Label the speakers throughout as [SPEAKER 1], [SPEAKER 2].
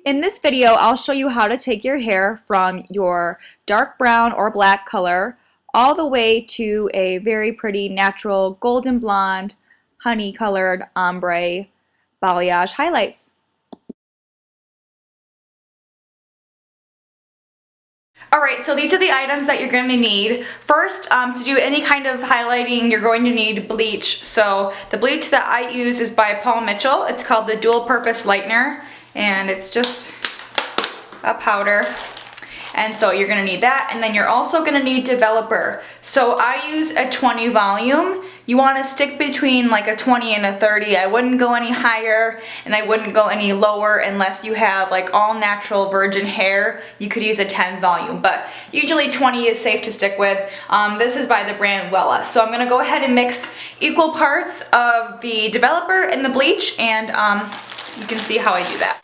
[SPEAKER 1] In this video, I'll show you how to take your hair from your dark brown or black color all the way to a very pretty natural golden blonde, honey colored ombre balayage highlights. Alright, so these are the items that you're going to need. First, to do any kind of highlighting, you're going to need bleach. So the bleach that I use is by Paul Mitchell. It's called the Dual Purpose Lightener, and it's just a powder. And so you're going to need that, and then you're also going to need developer. So I use a 20 volume. You want to stick between like a 20 and a 30. I wouldn't go any higher and I wouldn't go any lower unless you have like all natural virgin hair. You could use a 10 volume, but usually 20 is safe to stick with. This is by the brand Wella. So I'm going to go ahead and mix equal parts of the developer and the bleach, and you can see how I do that.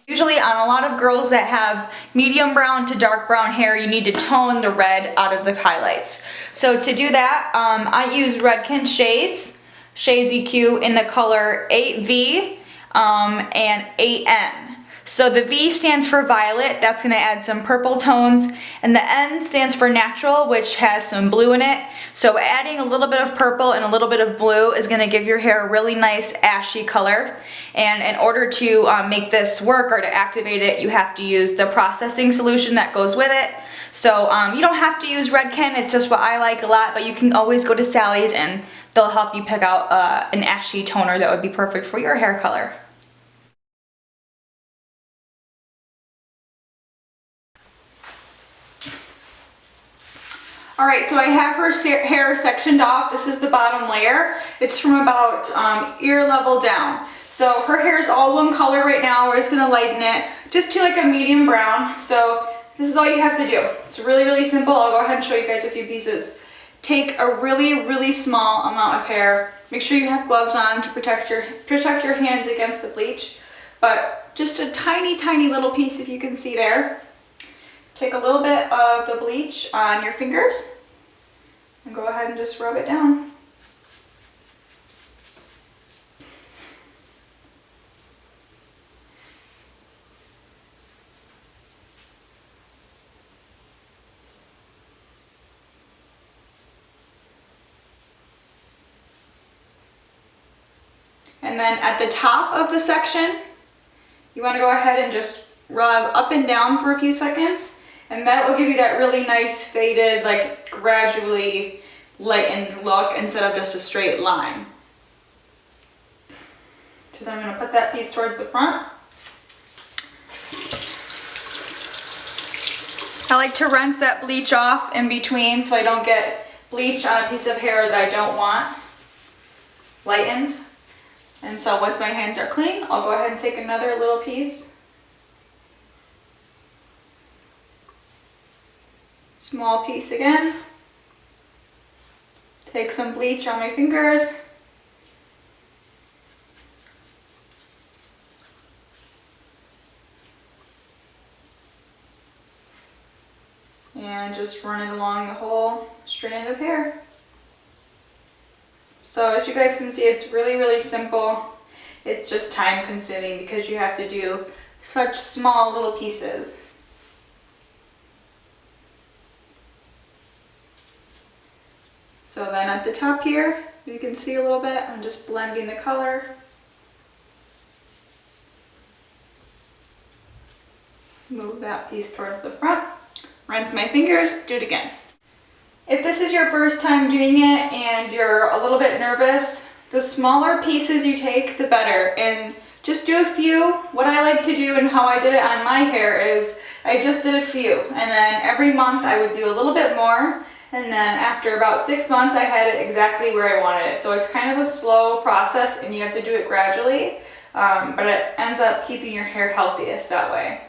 [SPEAKER 1] Usually on a lot of girls that have medium brown to dark brown hair, you need to tone the red out of the highlights. So to do that, I use Redken Shades EQ in the color 8V and 8N. So the V stands for violet, that's going to add some purple tones, and the N stands for natural, which has some blue in it. So adding a little bit of purple and a little bit of blue is going to give your hair a really nice ashy color. And in order to make this work or to activate it, you have to use the processing solution that goes with it. So you don't have to use Redken, it's just what I like a lot, but you can always go to Sally's and they'll help you pick out an ashy toner that would be perfect for your hair color. Alright, so I have her hair sectioned off. This is the bottom layer. It's from about ear level down. So her hair is all one color right now. We're just going to lighten it just to like a medium brown. So this is all you have to do. It's really, really simple. I'll go ahead and show you guys a few pieces. Take a really, really small amount of hair. Make sure you have gloves on to protect your hands against the bleach. But just a tiny, tiny little piece, if you can see there. Take a little bit of the bleach on your fingers and go ahead and just rub it down. And then at the top of the section, you want to go ahead and just rub up and down for a few seconds. And that will give you that really nice faded, like gradually lightened look instead of just a straight line. So then I'm going to put that piece towards the front. I like to rinse that bleach off in between so I don't get bleach on a piece of hair that I don't want lightened. And so once my hands are clean, I'll go ahead and take another little piece. Small piece again. Take some bleach on my fingers. And just run it along the whole strand of hair. So as you guys can see, it's really, really simple. It's just time consuming because you have to do such small little pieces. So then at the top here, you can see a little bit, I'm just blending the color. Move that piece towards the front. Rinse my fingers, do it again. If this is your first time doing it and you're a little bit nervous, the smaller pieces you take, the better. And just do a few. What I like to do and how I did it on my hair is I just did a few. And then every month I would do a little bit more. And then after about 6 months, I had it exactly where I wanted it. So it's kind of a slow process and you have to do it gradually, but it ends up keeping your hair healthiest that way.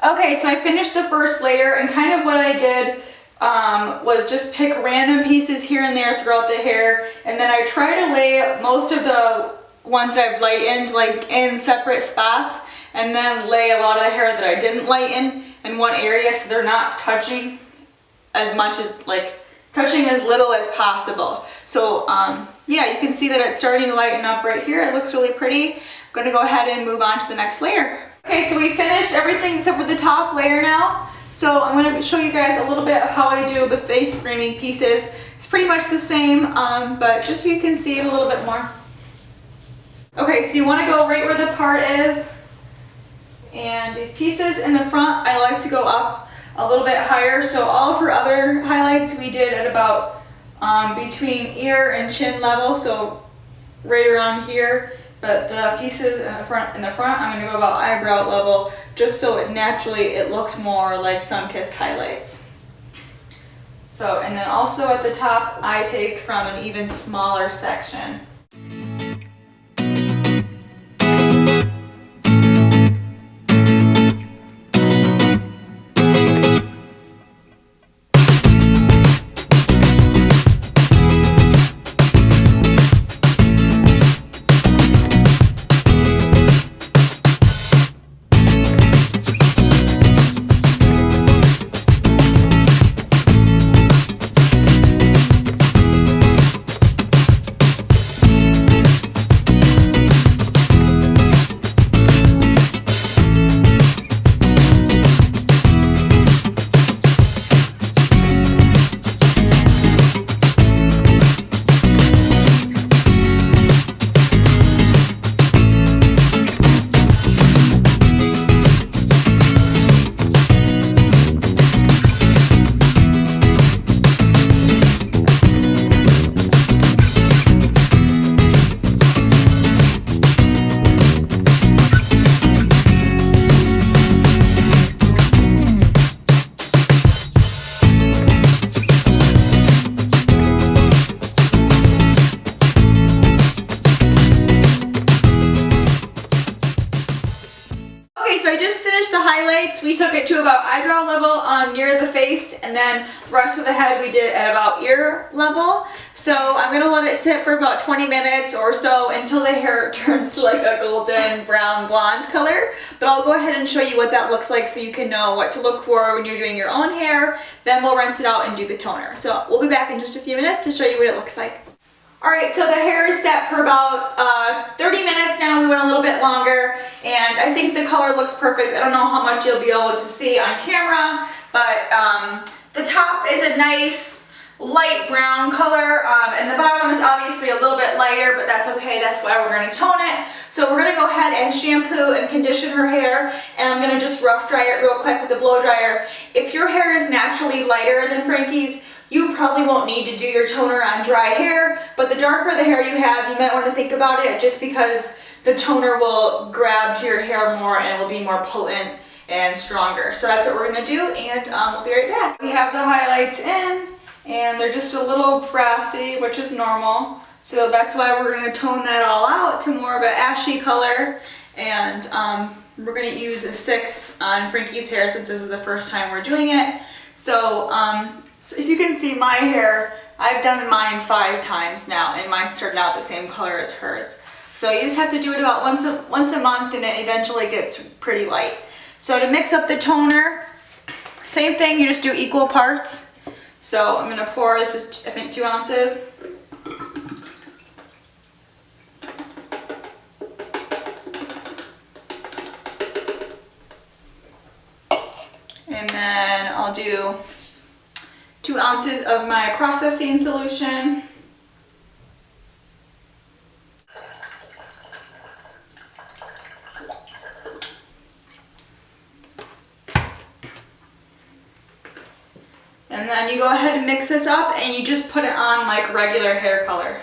[SPEAKER 1] Okay, so I finished the first layer, and kind of what I did was just pick random pieces here and there throughout the hair, and then I try to lay most of the ones that I've lightened like in separate spots, and then lay a lot of the hair that I didn't lighten in one area so they're not touching as much as, like, touching as little as possible. So yeah, you can see that it's starting to lighten up right here. It looks really pretty. I'm gonna go ahead and move on to the next layer. Okay, so we finished everything except for the top layer now. So I'm gonna show you guys a little bit of how I do the face framing pieces. It's pretty much the same, but just so you can see it a little bit more. Okay, so you wanna go right where the part is. And these pieces in the front, I like to go up a little bit higher. So all of her other highlights we did at about between ear and chin level, so right around here. But the pieces in the front, I'm going to go about eyebrow level, just so it naturally looks more like sun-kissed highlights. So, and then also at the top, I take from an even smaller section. We took it to about eyebrow level near the face, and then the rest of the head we did at about ear level. So I'm going to let it sit for about 20 minutes or so until the hair turns to like a golden brown blonde color. But I'll go ahead and show you what that looks like so you can know what to look for when you're doing your own hair. Then we'll rinse it out and do the toner. So we'll be back in just a few minutes to show you what it looks like. Alright, so the hair is set for about 30 minutes now. We went a little bit longer, and I think the color looks perfect. I don't know how much you'll be able to see on camera, but the top is a nice light brown color, and the bottom is obviously a little bit lighter, but that's okay. That's why we're going to tone it. So we're going to go ahead and shampoo and condition her hair, and I'm going to just rough dry it real quick with the blow dryer. If your hair is naturally lighter than Frankie's, you probably won't need to do your toner on dry hair, but the darker the hair you have, you might want to think about it, just because the toner will grab to your hair more and it will be more potent and stronger. So that's what we're going to do, and we'll be right back. We have the highlights in, and they're just a little brassy, which is normal. So that's why we're going to tone that all out to more of an ashy color, and we're going to use a 6 on Frankie's hair since this is the first time we're doing it. So if you can see my hair, I've done mine 5 times now, and mine started out the same color as hers. So you just have to do it about once a month, and it eventually gets pretty light. So to mix up the toner, same thing, you just do equal parts. So I'm going to pour, this is I think 2 ounces. And then I'll do 2 ounces of my processing solution. And then you go ahead and mix this up, and you just put it on like regular hair color.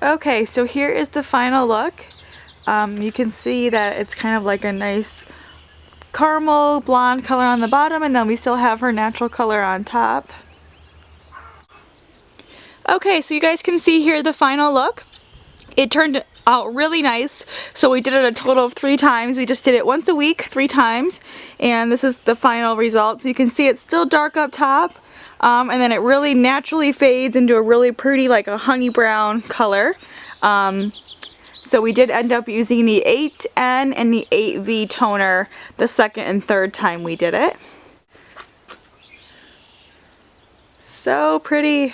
[SPEAKER 1] Okay, so here is the final look. You can see that it's kind of like a nice caramel blonde color on the bottom, and then we still have her natural color on top. Okay, so you guys can see here the final look. It turned out really nice. So we did it a total of 3 times. We just did it once a week, 3 times. And this is the final result. So you can see it's still dark up top. And then it really naturally fades into a really pretty, like a honey brown color. So we did end up using the 8N and the 8V toner the second and third time we did it. So pretty.